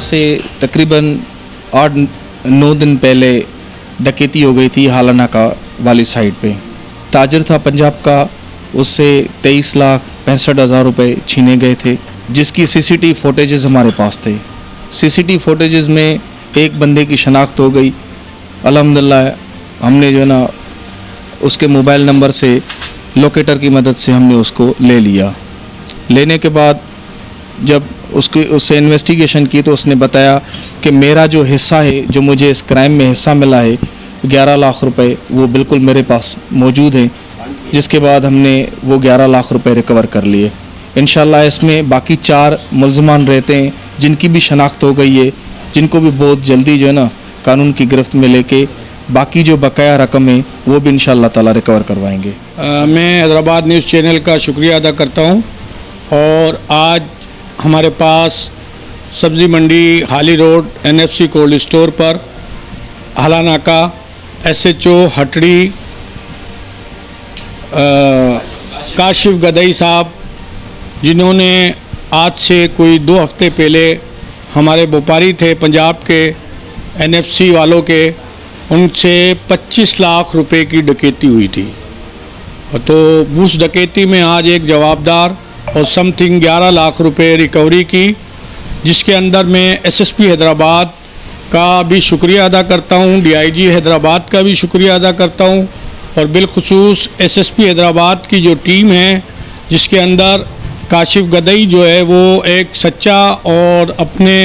से तकरीबन 8-9 दिन पहले डकैती हो गई थी हालानाका वाली साइड पे। ताजिर था पंजाब का, उससे 23,65,000 रुपये छीने गए थे, जिसकी सीसीटीवी फुटेजेस हमारे पास थे। सीसीटीवी फुटेजेस में एक बंदे की शनाख्त हो गई। अल्हम्दुलिल्लाह हमने जो है ना उसके मोबाइल नंबर से लोकेटर की मदद से हमने उसको ले लिया। लेने के बाद जब उससे इन्वेस्टिगेशन की तो उसने बताया कि मेरा जो हिस्सा है, जो मुझे इस क्राइम में हिस्सा मिला है 11 लाख रुपए, वो बिल्कुल मेरे पास मौजूद है। जिसके बाद हमने वो 11 लाख रुपए रिकवर कर लिए। इंशाल्लाह इसमें बाकी 4 मुल्ज़मान रहते हैं जिनकी भी शनाख्त हो गई है, जिनको भी बहुत जल्दी जो है ना कानून की गिरफ्त में लेके बाकी जो बकाया रकम है वो भी इंशाल्लाह ताला रिकवर करवाएंगे। मैं हैदराबाद न्यूज़ चैनल का शुक्रिया अदा करता हूँ। और आज हमारे पास सब्ज़ी मंडी हाली रोड NFC कोल्ड स्टोर पर हालानाका SHO हटड़ी काशिफ गदई साहब, जिन्होंने आज से कोई 2 हफ्ते पहले हमारे व्यापारी थे पंजाब के NFC वालों के, उनसे 25 लाख रुपए की डकैती हुई थी। तो उस डकैती में आज एक जवाबदार और समथिंग 11 लाख रुपए रिकवरी की, जिसके अंदर मैं SSP हैदराबाद का भी शुक्रिया अदा करता हूँ, DIG हैदराबाद का भी शुक्रिया अदा करता हूँ, और बिलखुसूस SSP हैदराबाद की जो टीम है जिसके अंदर काशिफ गदई जो है वो एक सच्चा और अपने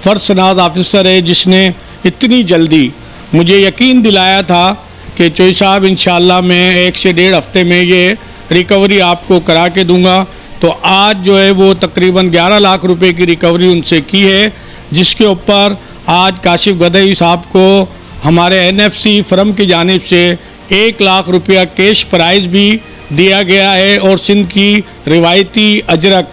फ़र्ज़नाज़ ऑफिसर है, जिसने इतनी जल्दी मुझे यकीन दिलाया था कि चोई साहब इंशाल्लाह मैं 1 से 1.5 हफ्ते में ये रिकवरी आपको करा के दूंगा। तो आज जो है वो तकरीबन 11 लाख रुपए की रिकवरी उनसे की है, जिसके ऊपर आज काशिफ गदई साहब को हमारे NFC फर्म की जानिब से 1 लाख रुपया कैश प्राइज़ भी दिया गया है और सिंध की रिवायती अजरक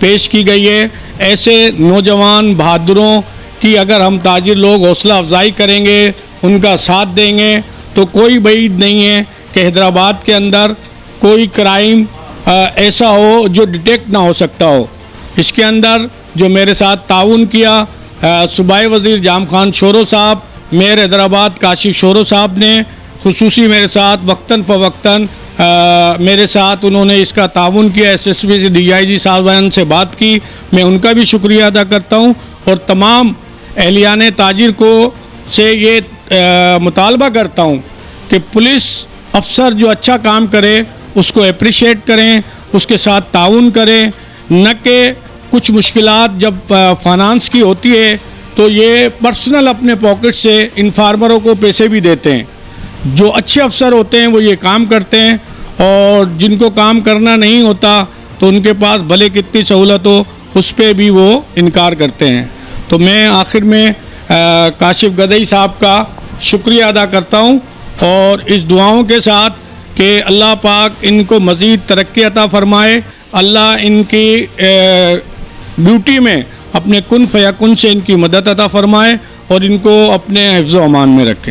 पेश की गई है। ऐसे नौजवान बहादुरों की अगर हम ताजिर लोग हौसला अफजाई करेंगे, उनका साथ देंगे, तो कोई बैद नहीं है कि हैदराबाद के अंदर कोई क्राइम ऐसा हो जो डिटेक्ट ना हो सकता हो। इसके अंदर जो मेरे साथ ताउन किया सूबाई वज़ीर जाम खान शोरो साहब, मेयर हैदराबाद काशिफ शोरो साहब ने खुसूसी मेरे साथ वक्तन फ़वक्तन मेरे साथ उन्होंने इसका ताउन किया। SSP से DIG साहबान से बात की, मैं उनका भी शुक्रिया अदा करता हूँ। और तमाम एहलियान ताजिर को से ये मुतालबा करता हूँ कि पुलिस अफसर जो अच्छा काम करे उसको अप्रिशिएट करें, उसके साथ ताउन करें, न कि कुछ मुश्किलात जब फाइनेंस की होती है तो ये पर्सनल अपने पॉकेट से इन फार्मरों को पैसे भी देते हैं। जो अच्छे अफसर होते हैं वो ये काम करते हैं, और जिनको काम करना नहीं होता तो उनके पास भले कितनी सहूलत हो उस पर भी वो इनकार करते हैं। तो मैं आखिर में काशिफ गदई साहब का शुक्रिया अदा करता हूँ, और इस दुआओं के साथ कि अल्लाह पाक इनको मज़ीद तरक्की अता फ़रमाए, अल्लाह इनकी ड्यूटी में अपने कुन फ़यकुन से इनकी मदद अता फ़रमाए और इनको अपने हिफ्ज़-ओ-अमान में रखें।